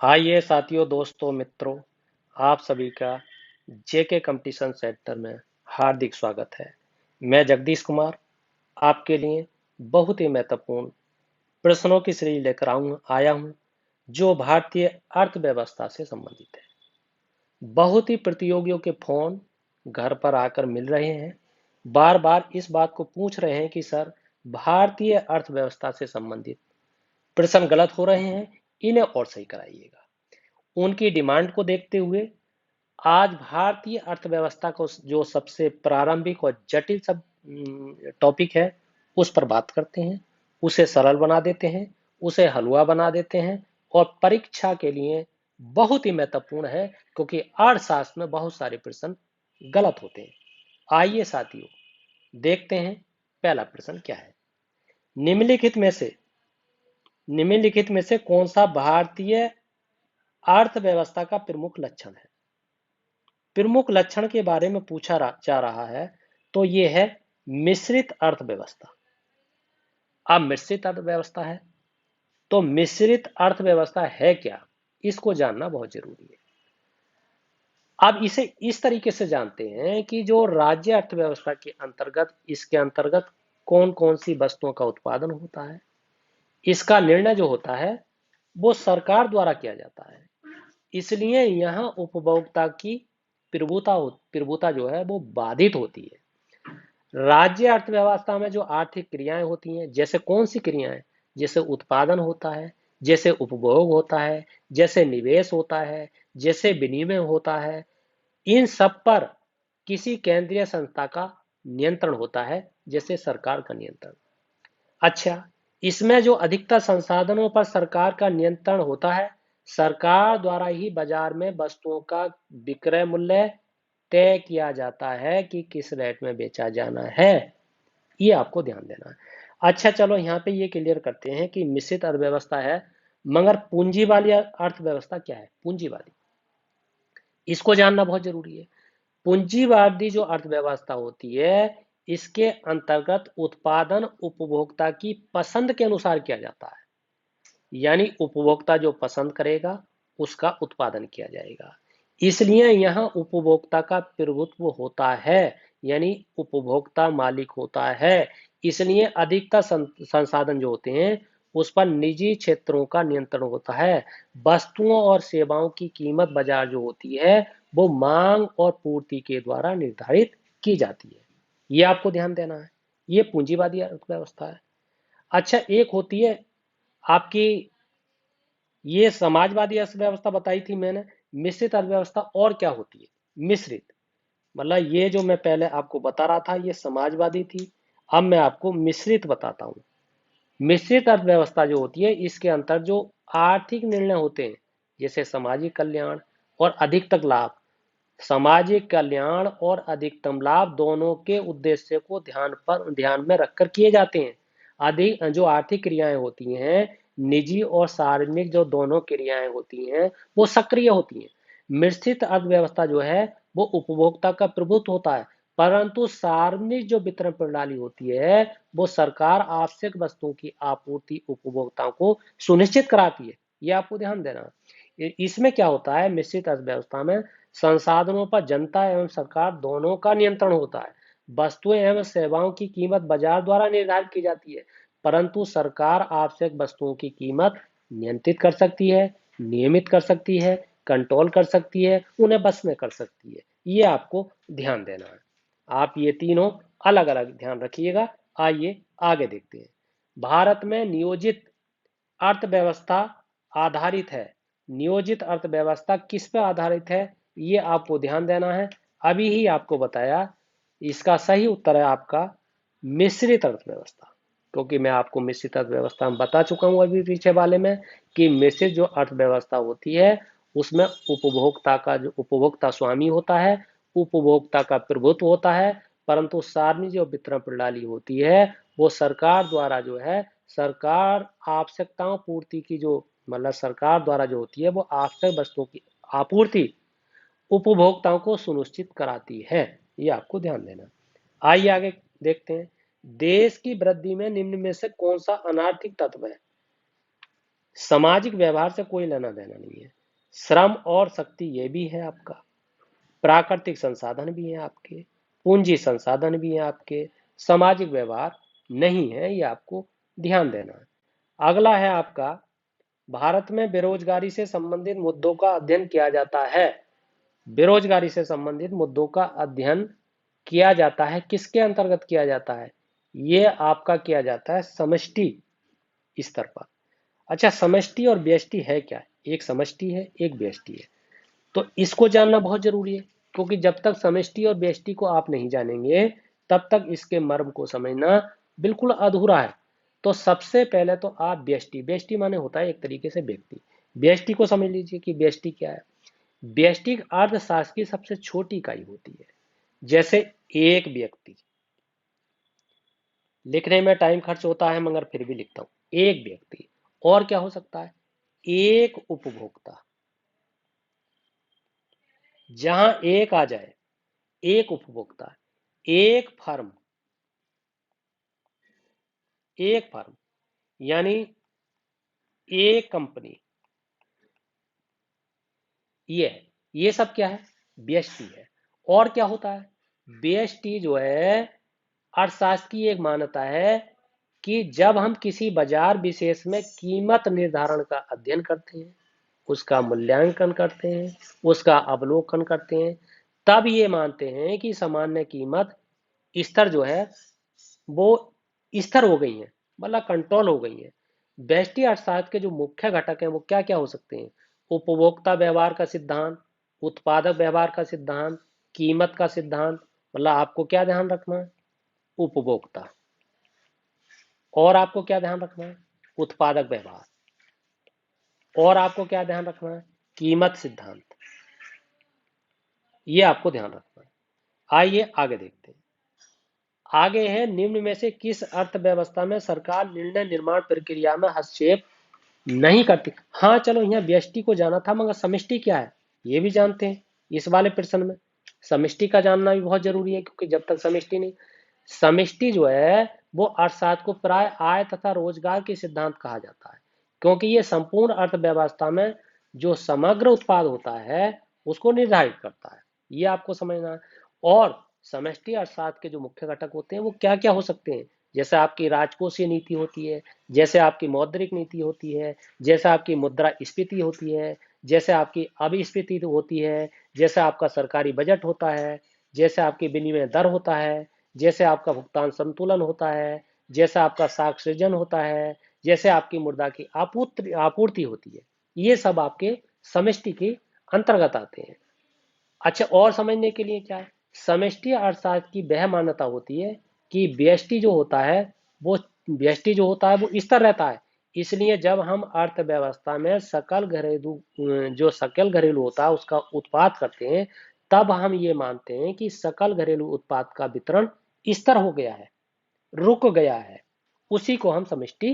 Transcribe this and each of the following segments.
आइए साथियों, दोस्तों, मित्रों, आप सभी का जेके कंपटीशन सेंटर में हार्दिक स्वागत है। मैं जगदीश कुमार आपके लिए बहुत ही महत्वपूर्ण प्रश्नों की सीरीज लेकर आया हूं जो भारतीय अर्थव्यवस्था से संबंधित है। बहुत ही प्रतियोगियों के फोन घर पर आकर मिल रहे हैं, बार बार इस बात को पूछ रहे हैं कि सर, भारतीय अर्थव्यवस्था से संबंधित प्रश्न गलत हो रहे हैं, इन्हें और सही कराइएगा। उनकी डिमांड को देखते हुए आज भारतीय अर्थव्यवस्था को जो सबसे प्रारंभिक और जटिल सब टॉपिक है उस पर बात करते हैं, उसे सरल बना देते हैं, उसे हलवा बना देते हैं और परीक्षा के लिए बहुत ही महत्वपूर्ण है क्योंकि अर्थशास्त्र में बहुत सारे प्रश्न गलत होते हैं। आइए साथियों, देखते हैं पहला प्रश्न क्या है। निम्नलिखित में से कौन सा भारतीय अर्थव्यवस्था का प्रमुख लक्षण है? प्रमुख लक्षण के बारे में पूछा जा रहा है तो ये है मिश्रित अर्थव्यवस्था। अब मिश्रित अर्थव्यवस्था है तो मिश्रित अर्थव्यवस्था है क्या, इसको जानना बहुत जरूरी है। अब इसे इस तरीके से जानते हैं कि जो राज्य अर्थव्यवस्था के अंतर्गत इसके अंतर्गत कौन कौन सी वस्तुओं का उत्पादन होता है, इसका निर्णय जो होता है वो सरकार द्वारा किया जाता है। इसलिए यहाँ उपभोक्ता की प्रभुता जो है वो बाधित होती है। राज्य अर्थव्यवस्था में जो आर्थिक क्रियाएं होती हैं, जैसे कौन सी क्रियाएं, जैसे उत्पादन होता है, जैसे उपभोग होता है, जैसे निवेश होता है, जैसे विनिमय होता है, इन सब पर किसी केंद्रीय संस्था का नियंत्रण होता है, जैसे सरकार का नियंत्रण। अच्छा, इसमें जो अधिकतर संसाधनों पर सरकार का नियंत्रण होता है, सरकार द्वारा ही बाजार में वस्तुओं का विक्रय मूल्य तय किया जाता है कि किस रेट में बेचा जाना है। ये आपको ध्यान देना है। अच्छा, चलो यहाँ पे ये क्लियर करते हैं कि मिश्रित अर्थव्यवस्था है, मगर पूंजी वाली अर्थव्यवस्था क्या है? पूंजीवादी, इसको जानना बहुत जरूरी है। पूंजीवादी जो अर्थव्यवस्था होती है, इसके अंतर्गत उत्पादन उपभोक्ता की पसंद के अनुसार किया जाता है। यानी उपभोक्ता जो पसंद करेगा उसका उत्पादन किया जाएगा। इसलिए यहाँ उपभोक्ता का प्रभुत्व होता है, यानी उपभोक्ता मालिक होता है। इसलिए अधिकतर संसाधन जो होते हैं उस पर निजी क्षेत्रों का नियंत्रण होता है। वस्तुओं और सेवाओं की कीमत बाजार जो होती है वो मांग और पूर्ति के द्वारा निर्धारित की जाती है। ये आपको ध्यान देना है। ये पूंजीवादी अर्थव्यवस्था है। अच्छा, एक होती है आपकी, ये समाजवादी अर्थव्यवस्था बताई थी मैंने। मिश्रित अर्थव्यवस्था और क्या होती है? मिश्रित मतलब ये जो मैं पहले आपको बता रहा था ये समाजवादी थी, अब मैं आपको मिश्रित बताता हूँ। मिश्रित अर्थव्यवस्था जो होती है इसके अंतर जो आर्थिक निर्णय होते हैं, जैसे सामाजिक कल्याण और अधिकतम लाभ, सामाजिक कल्याण और अधिकतम लाभ दोनों के उद्देश्य को ध्यान में रखकर किए जाते हैं। अधिक जो आर्थिक क्रियाएं होती हैं, निजी और सार्वजनिक जो दोनों क्रियाएं होती हैं वो सक्रिय होती हैं। मिश्रित अर्थव्यवस्था जो है वो उपभोक्ता का प्रभुत्व होता है, परंतु सार्वजनिक जो वितरण प्रणाली होती है वो सरकार आवश्यक वस्तुओं की आपूर्ति उपभोक्ताओं को सुनिश्चित कराती है। ये आपको ध्यान देना है। इसमें क्या होता है, मिश्रित अर्थव्यवस्था में संसाधनों पर जनता एवं सरकार दोनों का नियंत्रण होता है। वस्तुएं एवं सेवाओं की कीमत बाजार द्वारा निर्धारित की जाती है, परंतु सरकार आवश्यक वस्तुओं की कीमत नियंत्रित कर सकती है, नियमित कर सकती है, कंट्रोल कर सकती है, उन्हें बस में कर सकती है। ये आपको ध्यान देना है। आप ये तीनों अलग अलग ध्यान रखिएगा। आइए आगे देखते हैं। भारत में नियोजित अर्थव्यवस्था आधारित है। नियोजित अर्थव्यवस्था किस पर आधारित है, ये आपको ध्यान देना है। अभी ही आपको बताया, इसका सही उत्तर है आपका मिश्रित अर्थव्यवस्था, क्योंकि मैं आपको मिश्रित अर्थव्यवस्था में बता चुका हूं अभी पीछे वाले में कि मिश्रित जो अर्थव्यवस्था होती है उसमें उपभोक्ता स्वामी होता है, उपभोक्ता का प्रभुत्व होता है, परंतु सार्वजनिक जो वितरण प्रणाली होती है वो सरकार द्वारा जो है, सरकार आवश्यकताओं पूर्ति की जो मतलब सरकार द्वारा जो होती है वो आवश्यक वस्तुओं की आपूर्ति उपभोक्ताओं को सुनिश्चित कराती है। ये आपको ध्यान देना। आइए आगे देखते हैं। देश की वृद्धि में निम्न में से कौन सा अनार्थिक तत्व है? सामाजिक व्यवहार से कोई लेना देना नहीं है। श्रम और शक्ति ये भी है आपका, प्राकृतिक संसाधन भी हैं आपके, पूंजी संसाधन भी हैं आपके, सामाजिक व्यवहार नहीं है, ये आपको ध्यान देना है। अगला है आपका, भारत में बेरोजगारी से संबंधित मुद्दों का अध्ययन किया जाता है। बेरोजगारी से संबंधित मुद्दों का अध्ययन किया जाता है, किसके अंतर्गत किया जाता है? ये आपका किया जाता है समष्टि स्तर पर। अच्छा, समष्टि और व्यष्टि है क्या? एक समष्टि है, एक व्यष्टि है। तो इसको जानना बहुत जरूरी है, क्योंकि जब तक समष्टि और व्यष्टि को आप नहीं जानेंगे तब तक इसके मर्म को समझना बिल्कुल अधूरा है। तो सबसे पहले तो आप व्यष्टि, व्यष्टि माने होता है एक तरीके से व्यक्ति, व्यष्टि को समझ लीजिए कि व्यष्टि क्या है। व्यष्टि अर्थशास्त्र की सबसे छोटी इकाई होती है। जैसे एक व्यक्ति, लिखने में टाइम खर्च होता है मगर फिर भी लिखता हूं, एक व्यक्ति। और क्या हो सकता है? एक उपभोक्ता, जहां एक आ जाए, एक उपभोक्ता, एक फर्म, एक फर्म यानी एक कंपनी, ये सब क्या है? व्यष्टि है। और क्या होता है? व्यष्टि जो है, अर्थशास्त्र की एक मान्यता है कि जब हम किसी बाजार विशेष में कीमत निर्धारण का अध्ययन करते हैं, उसका मूल्यांकन करते हैं, उसका अवलोकन करते हैं, तब ये मानते हैं कि सामान्य कीमत स्तर जो है वो स्थिर हो गई है, मतलब कंट्रोल हो गई है। व्यष्टि अर्थशास्त्र के जो मुख्य घटक हैं वो क्या क्या हो सकते हैं? उपभोक्ता व्यवहार का सिद्धांत, उत्पादक व्यवहार का सिद्धांत, कीमत का सिद्धांत। मतलब आपको क्या ध्यान रखना है? उपभोक्ता। और आपको क्या ध्यान रखना है? उत्पादक व्यवहार। और आपको क्या ध्यान रखना है? कीमत सिद्धांत। ये आपको ध्यान रखना है। आइए आगे देखते हैं। आगे है, निम्न में से किस अर्थव्यवस्था में सरकार निर्णय निर्माण प्रक्रिया में हस्तक्षेप नहीं करती? हाँ चलो, यहाँ व्यष्टि को जाना था, मगर समष्टि क्या है ये भी जानते हैं इस वाले प्रश्न में। समष्टि का जानना भी बहुत जरूरी है, क्योंकि जब तक समष्टि नहीं, समष्टि जो है वो अर्थशास्त्र को प्राय आय तथा रोजगार के सिद्धांत कहा जाता है, क्योंकि ये संपूर्ण अर्थव्यवस्था में जो समग्र उत्पाद होता है उसको निर्धारित करता है। ये आपको समझना है। और समष्टि अर्थशास्त्र के जो मुख्य घटक होते हैं वो क्या क्या हो सकते हैं? जैसे आपकी राजकोषीय नीति होती है, जैसे आपकी मौद्रिक नीति होती है, जैसे आपकी मुद्रा स्फीति होती है, जैसे आपकी अभिस्फीति होती है, जैसे आपका सरकारी बजट होता है, जैसे आपकी विनिमय दर होता है, जैसे आपका भुगतान संतुलन होता है, जैसे आपका साख सृजन होता है, जैसे आपकी मुद्रा की आपूर्ति आपूर्ति होती है। ये सब आपके समष्टि के अंतर्गत आते हैं। अच्छा, और समझने के लिए क्या है, समष्टि अर्थशास्त्र की वह मान्यता होती है कि व्यष्टि जो होता है वो, व्यष्टि जो होता है वो स्थिर रहता है। इसलिए जब हम अर्थव्यवस्था में सकल घरेलू, जो सकल घरेलू होता है उसका उत्पाद करते हैं, तब हम ये मानते हैं कि सकल घरेलू उत्पाद का वितरण स्थिर हो गया है, रुक गया है। उसी को हम समष्टि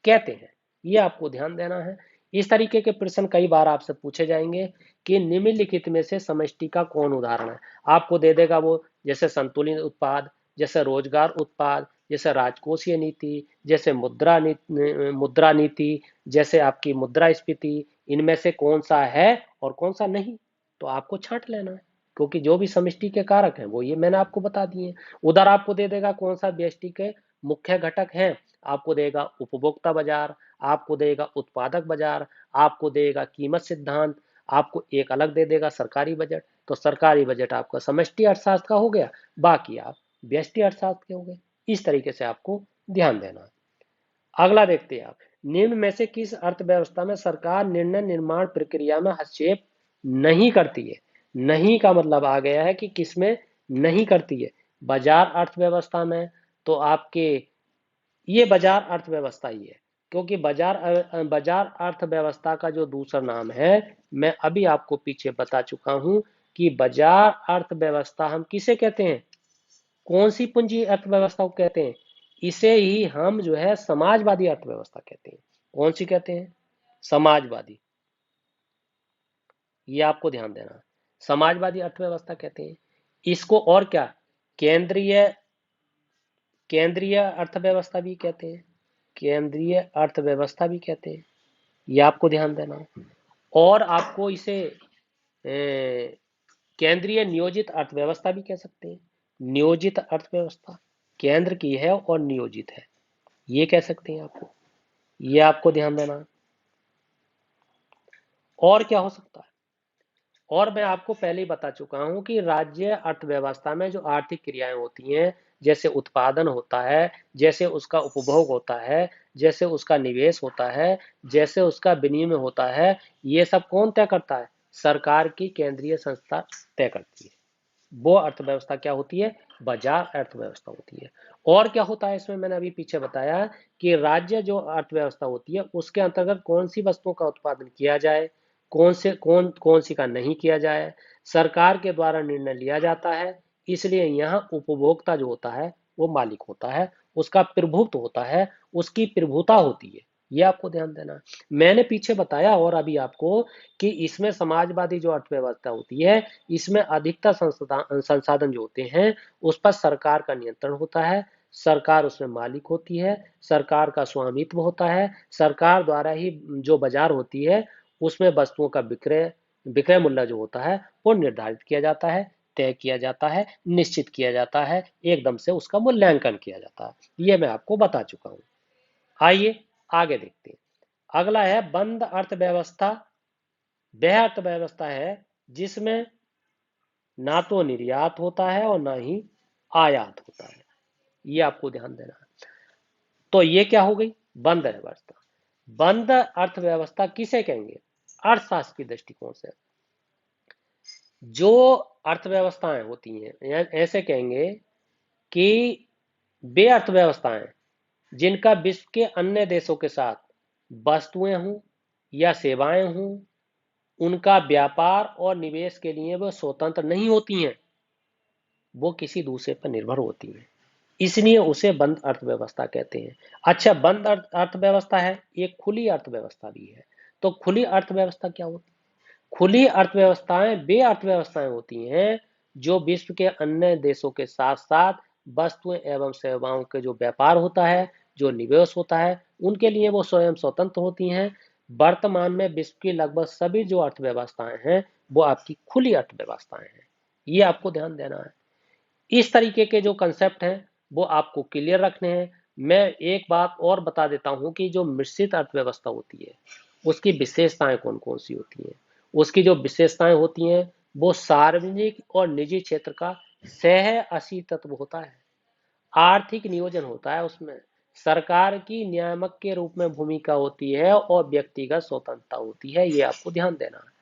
कहते हैं। ये आपको ध्यान देना है। इस तरीके के प्रश्न कई बार आपसे पूछे जाएंगे कि निम्नलिखित में से समष्टि का कौन उदाहरण है। आपको दे देगा वो, जैसे संतुलित उत्पाद, जैसे रोजगार उत्पाद, जैसे राजकोषीय नीति, जैसे मुद्रा नीति, जैसे आपकी मुद्रास्फीति। इनमें से कौन सा है और कौन सा नहीं, तो आपको छांट लेना है, क्योंकि जो भी समष्टि के कारक हैं वो ये मैंने आपको बता दिए। उधर आपको दे देगा कौन सा व्यष्टि के मुख्य घटक हैं, आपको देगा उपभोक्ता बाजार, आपको देगा उत्पादक बाजार, आपको देगा कीमत सिद्धांत, आपको एक अलग दे देगा सरकारी बजट। तो सरकारी बजट आपका समष्टि अर्थशास्त्र का हो गया, बाकी आप व्यष्टि अर्थशास्त्र के हो गए। इस तरीके से आपको ध्यान देना है। अगला देखते हैं आप, निम्न में से किस अर्थव्यवस्था में सरकार निर्णय निर्माण प्रक्रिया में हस्तक्षेप नहीं करती है? नहीं का मतलब आ गया है कि किसमें नहीं करती है? बाजार अर्थव्यवस्था में। तो आपके, ये बाजार अर्थव्यवस्था ही है, क्योंकि बाजार अर्थव्यवस्था का जो दूसरा नाम है, मैं अभी आपको पीछे बता चुका हूं कि बाजार अर्थव्यवस्था हम किसे कहते हैं? कौन सी पूंजी अर्थव्यवस्था को कहते हैं? इसे ही हम जो है समाजवादी अर्थव्यवस्था कहते हैं। कौन सी कहते हैं? समाजवादी। ये आपको ध्यान देना है। समाजवादी अर्थव्यवस्था कहते हैं इसको। और क्या? केंद्रीय केंद्रीय अर्थव्यवस्था भी कहते हैं, केंद्रीय अर्थव्यवस्था भी कहते हैं। ये आपको ध्यान देना है। और आपको इसे केंद्रीय नियोजित अर्थव्यवस्था भी कह सकते हैं। नियोजित अर्थव्यवस्था केंद्र की है और नियोजित है, ये कह सकते हैं आपको, ये आपको ध्यान देना है। और क्या हो सकता है, और मैं आपको पहले ही बता चुका हूं कि राज्य अर्थव्यवस्था में जो आर्थिक क्रियाएं होती हैं, जैसे उत्पादन होता है, जैसे उसका उपभोग होता है, जैसे उसका निवेश होता है, जैसे उसका विनिमय होता है, ये सब कौन तय करता है? सरकार की केंद्रीय संस्था तय करती है। वो अर्थव्यवस्था क्या होती है? बाजार अर्थव्यवस्था होती है। और क्या होता है इसमें, मैंने अभी पीछे बताया कि राज्य जो अर्थव्यवस्था होती है उसके अंतर्गत कौन सी वस्तुओं का उत्पादन किया जाए, कौन सी का नहीं किया जाए, सरकार के द्वारा निर्णय लिया जाता है। इसलिए यहाँ उपभोक्ता जो होता है वो मालिक होता है, उसका प्रभुत्व होता है, उसकी प्रभुता होती है। ये आपको ध्यान देना है। मैंने पीछे बताया और अभी आपको कि इसमें समाजवादी जो अर्थव्यवस्था होती है, इसमें अधिकतर संसाधन जो होते हैं उस पर सरकार का नियंत्रण होता है, सरकार उसमें मालिक होती है, सरकार का स्वामित्व होता है, सरकार द्वारा ही जो बाजार होती है उसमें वस्तुओं का विक्रय विक्रय मूल्य जो होता है वो निर्धारित किया जाता है, तय किया जाता है, निश्चित किया जाता है, एकदम से उसका मूल्यांकन किया जाता है। ये मैं आपको बता चुका हूँ। आइए आगे देखते हैं। अगला है बंद अर्थव्यवस्था। वह अर्थव्यवस्था है जिसमें ना तो निर्यात होता है और ना ही आयात होता है। ये आपको ध्यान देना है। तो ये क्या हो गई? बंद अर्थव्यवस्था। बंद अर्थव्यवस्था किसे कहेंगे? अर्थशास्त्र की दृष्टिकोण से जो अर्थव्यवस्थाएं होती हैं ऐसे कहेंगे कि वे अर्थव्यवस्थाएं जिनका विश्व के अन्य देशों के साथ वस्तुएं हों या सेवाएं हों, उनका व्यापार और निवेश के लिए वो स्वतंत्र नहीं होती हैं, वो किसी दूसरे पर निर्भर होती हैं, इसलिए उसे बंद अर्थव्यवस्था कहते हैं। अच्छा, बंद अर्थव्यवस्था है, एक खुली अर्थव्यवस्था भी है। तो खुली अर्थव्यवस्था क्या होती है? खुली अर्थव्यवस्थाएं वे अर्थव्यवस्थाएं होती हैं जो विश्व के अन्य देशों के साथ साथ वस्तुएं एवं सेवाओं के जो व्यापार होता है, जो निवेश होता है, उनके लिए वो स्वयं स्वतंत्र होती हैं। वर्तमान में विश्व की लगभग सभी जो अर्थव्यवस्थाएं हैं वो आपकी खुली अर्थव्यवस्थाएं हैं। ये आपको ध्यान देना है। इस तरीके के जो कंसेप्ट हैं वो आपको क्लियर रखने हैं। मैं एक बात और बता देता हूं कि जो मिश्रित अर्थव्यवस्था होती है उसकी विशेषताएं कौन कौन सी होती हैं। उसकी जो विशेषताएं होती हैं वो सार्वजनिक और निजी क्षेत्र का सह असी तत्व होता है, आर्थिक नियोजन होता है, उसमें सरकार की नियामक के रूप में भूमिका होती है और व्यक्तिगत स्वतंत्रता होती है। ये आपको ध्यान देना है।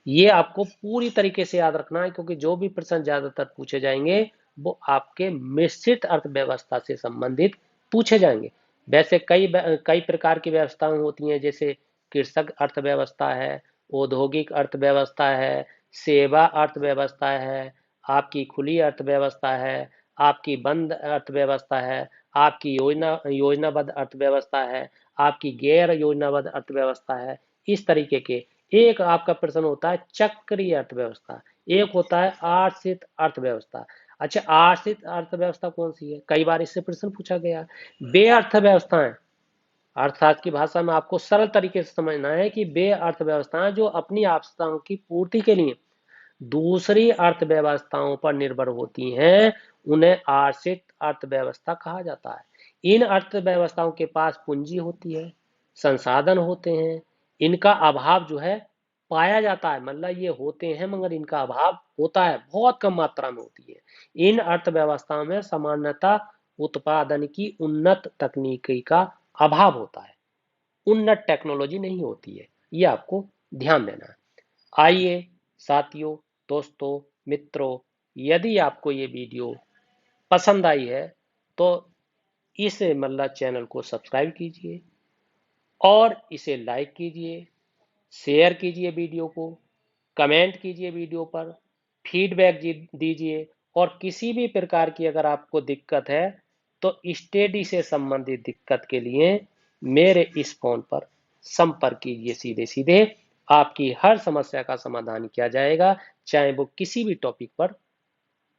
ये आपको पूरी तरीके से याद रखना है, क्योंकि जो भी प्रश्न ज्यादातर पूछे जाएंगे वो आपके मिश्रित अर्थव्यवस्था से संबंधित पूछे जाएंगे। वैसे कई कई प्रकार की व्यवस्थाएं होती हैं, जैसे कृषक अर्थव्यवस्था है, औद्योगिक अर्थव्यवस्था है, सेवा अर्थव्यवस्था है, आपकी खुली अर्थव्यवस्था है, आपकी बंद अर्थव्यवस्था है, आपकी योजनाबद्ध अर्थव्यवस्था है, आपकी गैर योजनाबद्ध अर्थव्यवस्था है। इस तरीके के एक आपका प्रश्न होता है चक्रीय अर्थव्यवस्था, एक होता है आश्रित अर्थव्यवस्था। अच्छा, आश्रित अर्थव्यवस्था कौन सी है? कई बार इससे प्रश्न पूछा गया। वे अर्थव्यवस्थाएं, अर्थशास्त्र की भाषा में आपको सरल तरीके से समझना है कि वे अर्थव्यवस्थाएं जो अपनी आवश्यकताओं की पूर्ति के लिए दूसरी अर्थव्यवस्थाओं पर निर्भर होती हैं, उन्हें आश्रित अर्थव्यवस्था कहा जाता है। इन अर्थव्यवस्थाओं के पास पूंजी होती है, संसाधन होते हैं, इनका अभाव जो है पाया जाता है, मतलब ये होते हैं मगर इनका अभाव होता है, बहुत कम मात्रा में होती है। इन अर्थव्यवस्थाओं में सामान्यतः उत्पादन की उन्नत तकनीकी का अभाव होता है, उन्नत टेक्नोलॉजी नहीं होती है। ये आपको ध्यान देना है। आइए साथियों, दोस्तों, मित्रों, यदि आपको ये वीडियो पसंद आई है तो इस मतलब चैनल को सब्सक्राइब कीजिए और इसे लाइक कीजिए, शेयर कीजिए वीडियो को, कमेंट कीजिए वीडियो पर, फीडबैक दीजिए। और किसी भी प्रकार की अगर आपको दिक्कत है तो स्टडी से संबंधित दिक्कत के लिए मेरे इस फोन पर संपर्क कीजिए। सीधे सीधे आपकी हर समस्या का समाधान किया जाएगा, चाहे वो किसी भी टॉपिक पर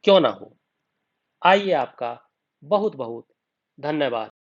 क्यों ना हो। आइए, आपका बहुत बहुत धन्यवाद।